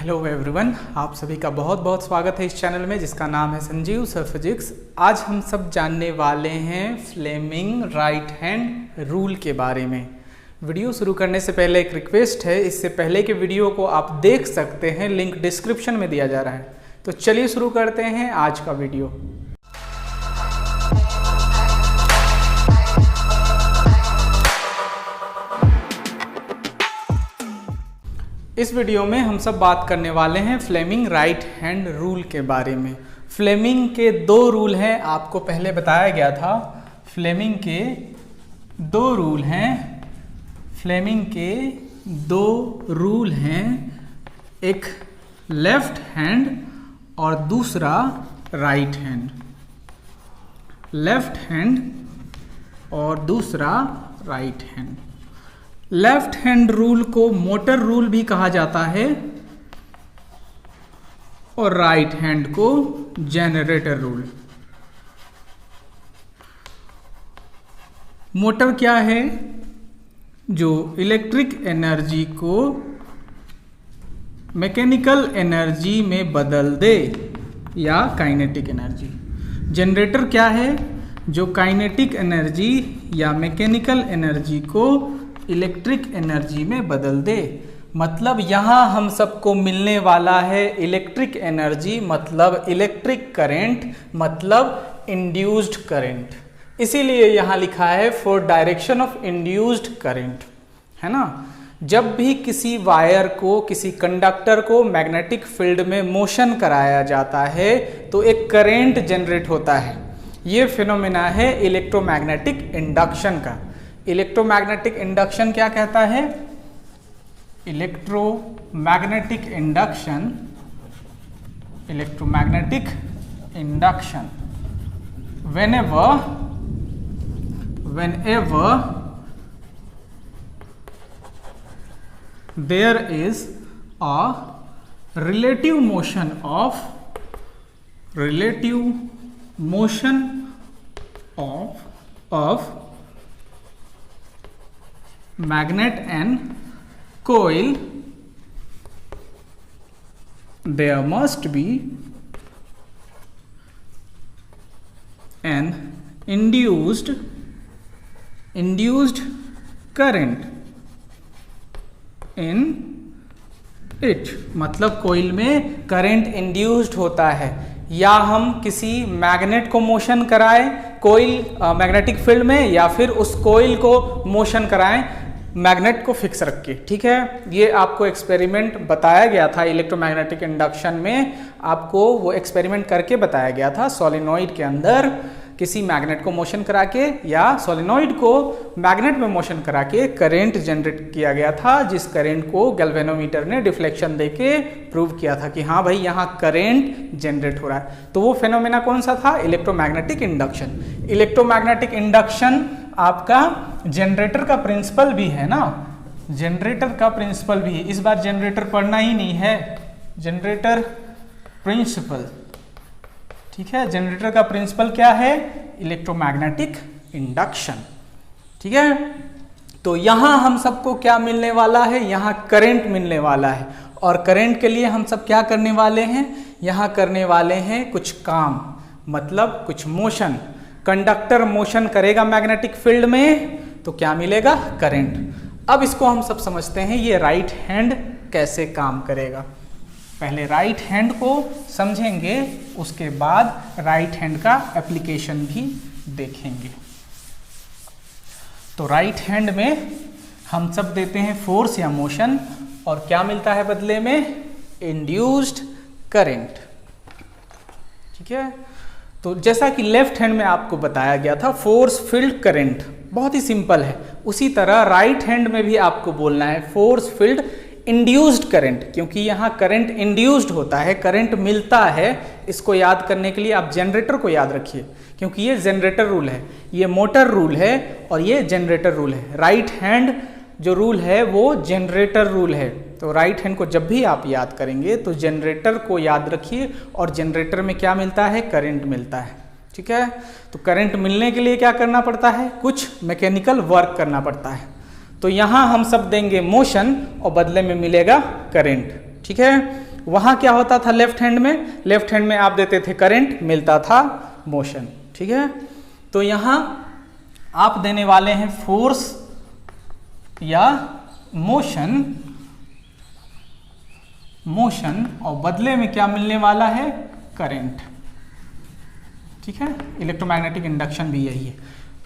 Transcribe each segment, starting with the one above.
Hello everyone, आप सभी का बहुत बहुत स्वागत है इस चैनल में जिसका नाम है संजीव सर फिजिक्स। आज हम सब जानने वाले हैं फ्लेमिंग राइट हैंड रूल के बारे में। वीडियो शुरू करने से पहले एक रिक्वेस्ट है, इससे पहले के वीडियो को आप देख सकते हैं, लिंक डिस्क्रिप्शन में दिया जा रहा है। तो चलिए शुरू करते हैं आज का वीडियो। इस वीडियो में हम सब बात करने वाले हैं फ्लेमिंग राइट हैंड रूल के बारे में। फ्लेमिंग के दो रूल हैं, आपको पहले बताया गया था। फ्लेमिंग के दो रूल हैं, फ्लेमिंग के दो रूल हैं, एक लेफ्ट हैंड और दूसरा राइट हैंड। लेफ्ट हैंड और दूसरा right hand. Left hand rule को मोटर रूल भी कहा जाता है और राइट हैंड को जनरेटर रूल। मोटर क्या है? जो इलेक्ट्रिक एनर्जी को मैकेनिकल एनर्जी में बदल दे या काइनेटिक एनर्जी। जनरेटर क्या है? जो काइनेटिक एनर्जी या मैकेनिकल एनर्जी को इलेक्ट्रिक एनर्जी में बदल दे। मतलब यहाँ हम सबको मिलने वाला है इलेक्ट्रिक एनर्जी, मतलब इलेक्ट्रिक करंट, मतलब इंड्यूस्ड करंट। इसीलिए यहाँ लिखा है for direction of induced current, है ना। जब भी किसी वायर को, किसी कंडक्टर को मैग्नेटिक फील्ड में मोशन कराया जाता है तो एक करंट जनरेट होता है। ये फिनोमेना है इलेक्ट्रोमैग्नेटिक इंडक्शन का। इलेक्ट्रोमैग्नेटिक इंडक्शन क्या कहता है? Electromagnetic induction, electromagnetic induction whenever there is a relative motion of magnet and coil, there must be an induced current in it। मतलब कोइल में करंट इंड्यूस्ड होता है। या हम किसी मैग्नेट को मोशन कराएं कोइल मैग्नेटिक फील्ड में, या फिर उस कोइल को मोशन कराएं मैग्नेट को फिक्स रख के। ठीक है, ये आपको एक्सपेरिमेंट बताया गया था इलेक्ट्रोमैग्नेटिक इंडक्शन में। आपको वो एक्सपेरिमेंट करके बताया गया था। सोलेनॉइड के अंदर किसी मैग्नेट को मोशन करा के या सोलेनॉइड को मैग्नेट में मोशन करा के करंट जनरेट किया गया था, जिस करंट को गैल्वेनोमीटर ने डिफ्लेक्शन देके प्रूव किया था कि हाँ भाई यहाँ करंट जनरेट हो रहा है। तो वो फेनोमेना कौन सा था? Electromagnetic induction. इलेक्ट्रोमैग्नेटिक इंडक्शन आपका जनरेटर का प्रिंसिपल भी है ना, जनरेटर का प्रिंसिपल भी है। इस बार जनरेटर पढ़ना ही नहीं है, जनरेटर प्रिंसिपल। ठीक है, जनरेटर का प्रिंसिपल क्या है? Electromagnetic induction. ठीक है, तो यहां हम सबको क्या मिलने वाला है? यहां करंट मिलने वाला है। और करंट के लिए हम सब क्या करने वाले हैं? यहां करने वाले हैं कुछ काम, मतलब कुछ मोशन। कंडक्टर मोशन करेगा मैग्नेटिक फील्ड में तो क्या मिलेगा? करंट। अब इसको हम सब समझते हैं ये राइट हैंड कैसे काम करेगा। पहले राइट हैंड को समझेंगे, उसके बाद राइट हैंड का एप्लीकेशन भी देखेंगे। तो राइट हैंड में हम सब देते हैं फोर्स या मोशन, और क्या मिलता है बदले में? Induced current. ठीक है, तो जैसा कि लेफ्ट हैंड में आपको बताया गया था फोर्स फील्ड करंट, बहुत ही सिंपल है। उसी तरह राइट हैंड में भी आपको बोलना है फोर्स फील्ड इंड्यूस्ड करंट, क्योंकि यहाँ करंट इंड्यूस्ड होता है, करंट मिलता है। इसको याद करने के लिए आप जनरेटर को याद रखिए, क्योंकि ये जनरेटर रूल है, ये मोटर रूल है और ये जनरेटर रूल है। राइट हैंड जो रूल है वो जनरेटर रूल है। तो राइट हैंड को जब भी आप याद करेंगे तो जनरेटर को याद रखिए, और जनरेटर में क्या मिलता है? करंट मिलता है। ठीक है, तो करंट मिलने के लिए क्या करना पड़ता है? कुछ मैकेनिकल वर्क करना पड़ता है। तो यहां हम सब देंगे मोशन और बदले में मिलेगा करंट। ठीक है, वहां क्या होता था लेफ्ट हैंड में? लेफ्ट हैंड में आप देते थे करंट, मिलता था मोशन। ठीक है, तो यहां आप देने वाले हैं फोर्स या मोशन, और बदले में क्या मिलने वाला है? करंट। ठीक है, इलेक्ट्रोमैग्नेटिक इंडक्शन भी यही है।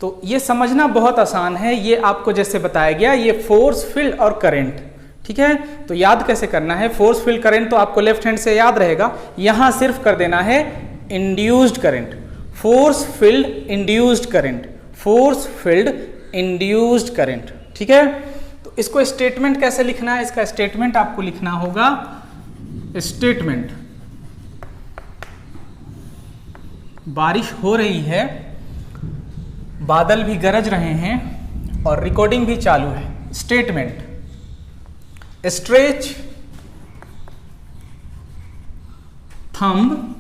तो ये समझना बहुत आसान है, ये आपको जैसे बताया गया, ये फोर्स, फील्ड और करंट। ठीक है, तो याद कैसे करना है? फोर्स, फील्ड, करंट तो आपको लेफ्ट हैंड से याद रहेगा, यहां सिर्फ कर देना है induced current. Force, field, induced current, force, field, induced current. ठीक है, तो इसको स्टेटमेंट कैसे लिखना है? इसका स्टेटमेंट आपको लिखना होगा, स्टेटमेंट, बारिश हो रही है, बादल भी गरज रहे हैं और रिकॉर्डिंग भी चालू है। स्टेटमेंट, स्ट्रेच थंब,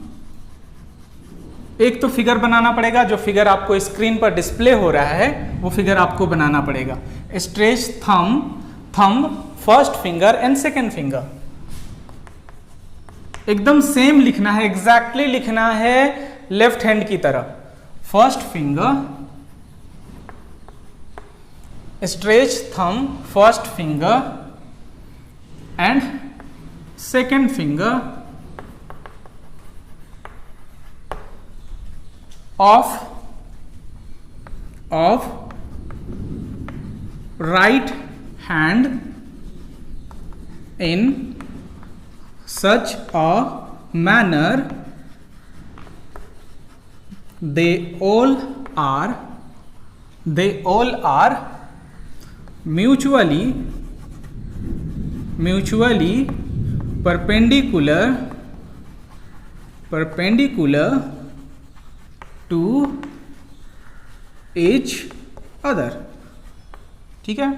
एक तो फिगर बनाना पड़ेगा, जो फिगर आपको स्क्रीन पर डिस्प्ले हो रहा है वो फिगर आपको बनाना पड़ेगा। Stretch thumb, first finger and second finger, एकदम सेम लिखना है, एग्जैक्टली लिखना है लेफ्ट हैंड की तरह। First finger, stretch thumb, first finger and second finger of right hand in such a manner they all are mutually perpendicular to each other। ठीक है,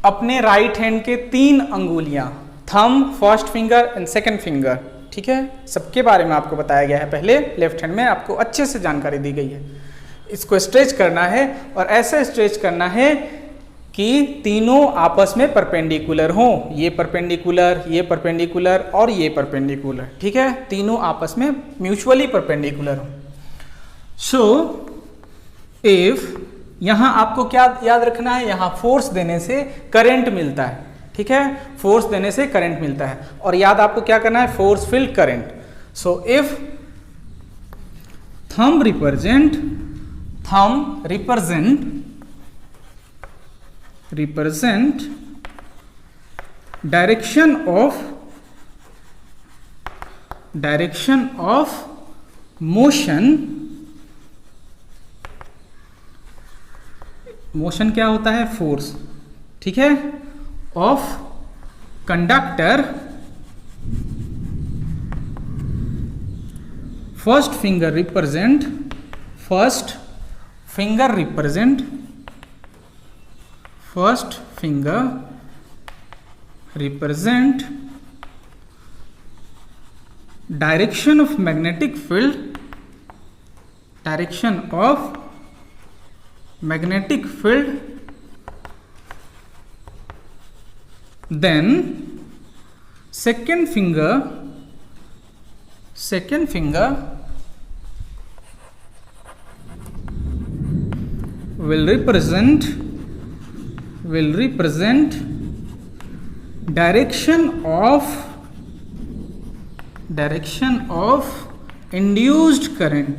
अपने राइट हैंड के 3 अंगुलियां, thumb, first finger and second finger. ठीक है, सबके बारे में आपको बताया गया है पहले, लेफ्ट हैंड में आपको अच्छे से जानकारी दी गई है। इसको स्ट्रेच करना है और ऐसे स्ट्रेच करना है कि तीनों आपस में परपेंडिकुलर हो, ये परपेंडिकुलर, ये परपेंडिकुलर और ये परपेंडिकुलर। ठीक है, तीनों आपस में म्यूचुअली परपेंडिकुलर हो। सो इफ, यहां आपको क्या याद रखना है? यहां फोर्स देने से करंट मिलता है। ठीक है, फोर्स देने से करंट मिलता है, और याद आपको क्या करना है? Force, field, current. So if thumb represent direction of motion क्या होता है? फोर्स। ठीक है, of conductor, first finger represent direction of magnetic field, then second finger will represent direction of induced current।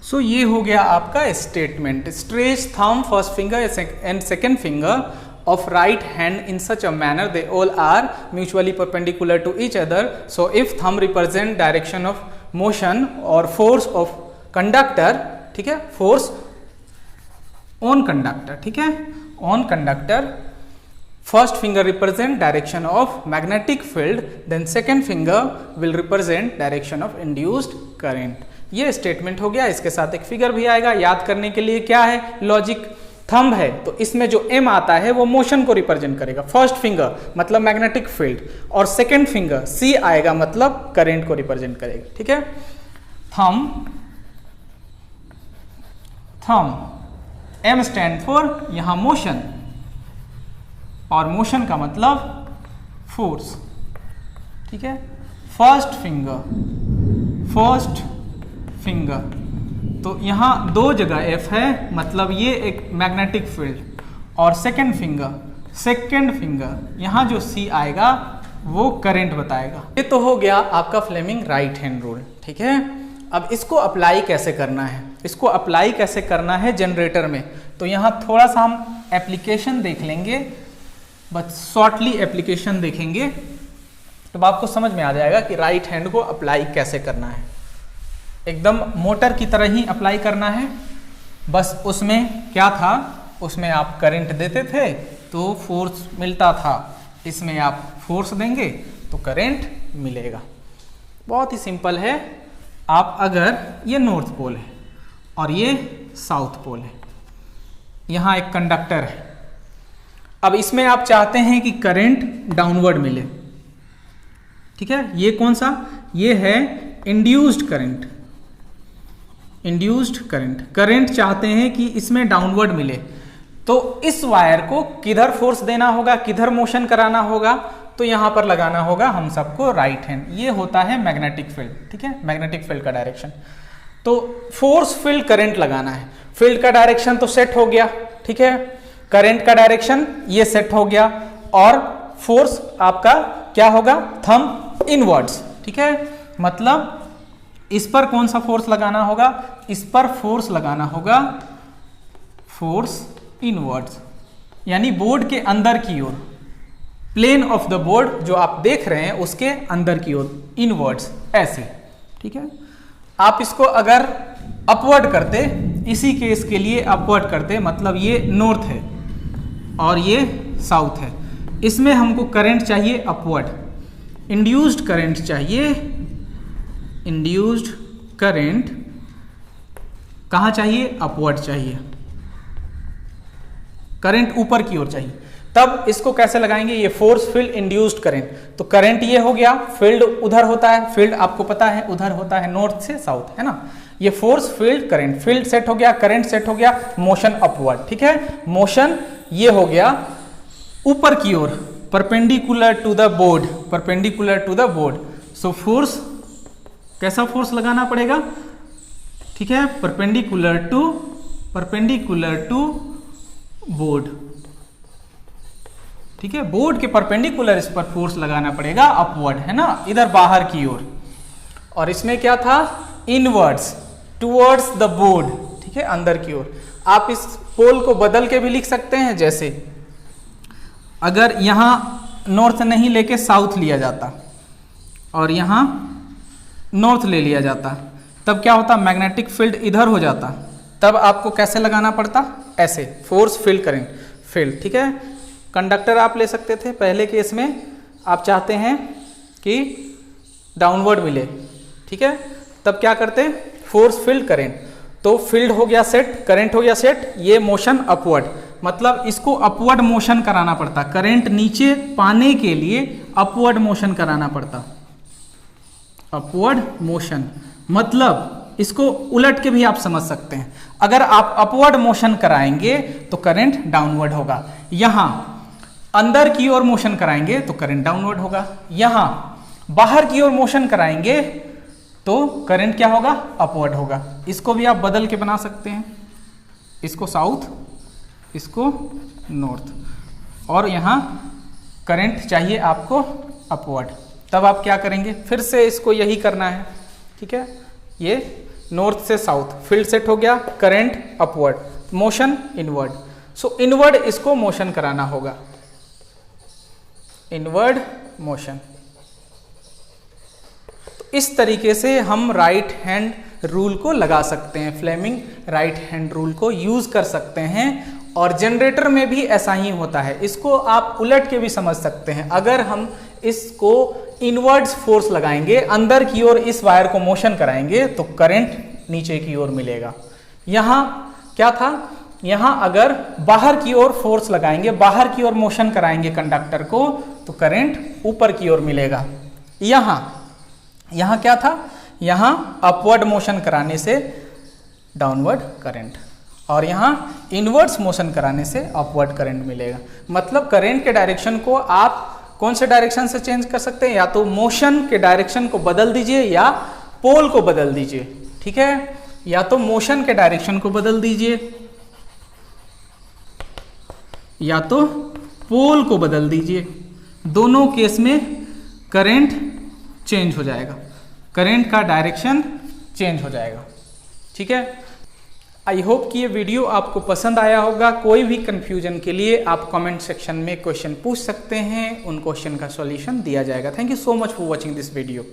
So ये हो गया आपका statement. Stretch thumb, first finger and second finger of right hand in such a manner they all are mutually perpendicular to each other. So if thumb represent direction of motion और force of conductor, ठीक है, force on conductor, ठीक है, on conductor, first finger represent direction of magnetic field, then second finger will represent direction of induced current। ये statement हो गया। इसके साथ एक फिगर भी आएगा। याद करने के लिए क्या है लॉजिक? थंब है तो इसमें जो m आता है वो मोशन को रिप्रेजेंट करेगा, फर्स्ट फिंगर मतलब मैग्नेटिक फील्ड, और सेकेंड फिंगर C आएगा मतलब करंट को रिप्रेजेंट करेगा। ठीक है, थंब M स्टैंड फॉर यहां मोशन, और मोशन का मतलब फोर्स, ठीक है। फर्स्ट फिंगर, तो यहाँ दो जगह F है, मतलब ये एक मैग्नेटिक फील्ड, और सेकेंड फिंगर यहाँ जो C आएगा वो करंट बताएगा। ये तो हो गया आपका फ्लेमिंग राइट हैंड रूल, ठीक है। अब इसको अप्लाई कैसे करना है, जनरेटर में। तो यहाँ थोड़ा सा हम एप्लीकेशन देख लेंगे, बस शॉर्टली एप्लीकेशन देखेंगे तो आपको समझ में आ जाएगा कि राइट हैंड को अप्लाई कैसे करना है। एकदम मोटर की तरह ही अप्लाई करना है। बस उसमें क्या था, उसमें आप करंट देते थे तो फोर्स मिलता था, इसमें आप फोर्स देंगे तो करंट मिलेगा। बहुत ही सिंपल है। आप अगर ये नॉर्थ पोल है और ये साउथ पोल है, यहाँ एक कंडक्टर है, अब इसमें आप चाहते हैं कि करंट डाउनवर्ड मिले, ठीक है। ये कौन सा, ये है इंड्यूस्ड करंट चाहते हैं कि इसमें डाउनवर्ड मिले, तो इस वायर को किधर फोर्स देना होगा, किधर मोशन कराना होगा, तो यहां पर लगाना होगा हम सबको राइट हैंड। ये होता है मैग्नेटिक फील्ड, ठीक है, मैग्नेटिक फील्ड का डायरेक्शन। तो फोर्स फील्ड करंट लगाना है, फील्ड का डायरेक्शन तो सेट हो गया, ठीक है, करंट का डायरेक्शन ये सेट हो गया, और फोर्स आपका क्या होगा, थंब इनवर्ड्स, ठीक है। मतलब इस पर कौन सा फोर्स लगाना होगा, इस पर फोर्स लगाना होगा फोर्स इनवर्ड्स, यानी बोर्ड के अंदर की ओर, प्लेन ऑफ द बोर्ड जो आप देख रहे हैं उसके अंदर की ओर, इनवर्ड्स, ऐसे, ठीक है। आप इसको अगर अपवर्ड करते, इसी केस के लिए अपवर्ड करते, मतलब ये नॉर्थ है और ये साउथ है, इसमें हमको करंट चाहिए अपवर्ड, इंड्यूस्ड करंट चाहिए, इंड्यूस्ड करंट कहाँ चाहिए, अपवर्ड चाहिए, करंट ऊपर की ओर चाहिए। तब इसको कैसे लगाएंगे, ये फोर्स फील्ड इंड्यूस्ड करंट, तो करंट ये हो गया, फील्ड उधर होता है, फील्ड आपको पता है उधर होता है, नॉर्थ से साउथ, है ना। ये force field current, field set हो गया, करंट सेट हो गया, मोशन अपवर्ड, ठीक है। मोशन ये हो गया ऊपर की ओर, perpendicular to the board, so force कैसा फोर्स लगाना पड़ेगा, ठीक है, परपेंडिकुलर टू बोर्ड, ठीक है, बोर्ड के परपेंडिकुलर इस पर फोर्स लगाना पड़ेगा अपवर्ड, है ना, इधर बाहर की ओर। और इसमें क्या था, इनवर्ड्स टुवर्ड्स द बोर्ड, ठीक है, अंदर की ओर। आप इस पोल को बदल के भी लिख सकते हैं, जैसे अगर यहां नॉर्थ नहीं लेके साउथ लिया जाता और यहां नॉर्थ ले लिया जाता, तब क्या होता, मैग्नेटिक फील्ड इधर हो जाता, तब आपको कैसे लगाना पड़ता, ऐसे, फोर्स फील्ड करंट फील्ड, ठीक है। कंडक्टर आप ले सकते थे, पहले केस में आप चाहते हैं कि डाउनवर्ड मिले, ठीक है, तब क्या करते, फोर्स फील्ड करंट, तो फील्ड हो गया सेट, करंट हो गया सेट, ये मोशन अपवर्ड, मतलब इसको अपवर्ड मोशन कराना पड़ता, करंट नीचे पाने के लिए अपवर्ड मोशन कराना पड़ता, अपवर्ड मोशन, मतलब इसको उलट के भी आप समझ सकते हैं, अगर आप अपवर्ड मोशन कराएंगे तो करंट डाउनवर्ड होगा, यहां अंदर की ओर मोशन कराएंगे तो करंट डाउनवर्ड होगा, यहां बाहर की ओर मोशन कराएंगे तो करंट क्या होगा, अपवर्ड होगा। इसको भी आप बदल के बना सकते हैं, इसको साउथ, इसको नॉर्थ, और यहां करंट चाहिए आपको अपवर्ड, तब आप क्या करेंगे, फिर से इसको यही करना है, ठीक है। ये नॉर्थ से साउथ, फील्ड सेट हो गया, करंट अपवर्ड, मोशन इनवर्ड, सो इनवर्ड इसको मोशन कराना होगा, इनवर्ड मोशन। तो इस तरीके से हम राइट हैंड रूल को लगा सकते हैं, फ्लेमिंग राइट हैंड रूल को यूज कर सकते हैं, और जनरेटर में भी ऐसा ही होता है। इसको आप उलट के भी समझ सकते हैं, अगर हम इसको इनवर्ड्स फोर्स लगाएंगे, अंदर की ओर इस वायर को मोशन कराएंगे तो करंट नीचे की ओर मिलेगा। यहां क्या था, यहां अगर बाहर की ओर फोर्स लगाएंगे, बाहर की ओर मोशन कराएंगे कंडक्टर को, तो करंट ऊपर की ओर मिलेगा। यहां क्या था, यहां अपवर्ड मोशन कराने से डाउनवर्ड करंट। और यहाँ इनवर्स मोशन कराने से अपवर्ड करंट मिलेगा। मतलब करंट के डायरेक्शन को आप कौन से डायरेक्शन से चेंज कर सकते हैं, या तो मोशन के डायरेक्शन को बदल दीजिए या पोल को बदल दीजिए, ठीक है, या तो मोशन के डायरेक्शन को बदल दीजिए या तो पोल को बदल दीजिए। दोनों केस में करंट चेंज हो जाएगा, करंट का डायरेक्शन चेंज हो जाएगा, ठीक है। आई होप कि ये वीडियो आपको पसंद आया होगा। कोई भी कंफ्यूजन के लिए आप कमेंट सेक्शन में क्वेश्चन पूछ सकते हैं, उन क्वेश्चन का सॉल्यूशन दिया जाएगा। Thank you so much for watching this video.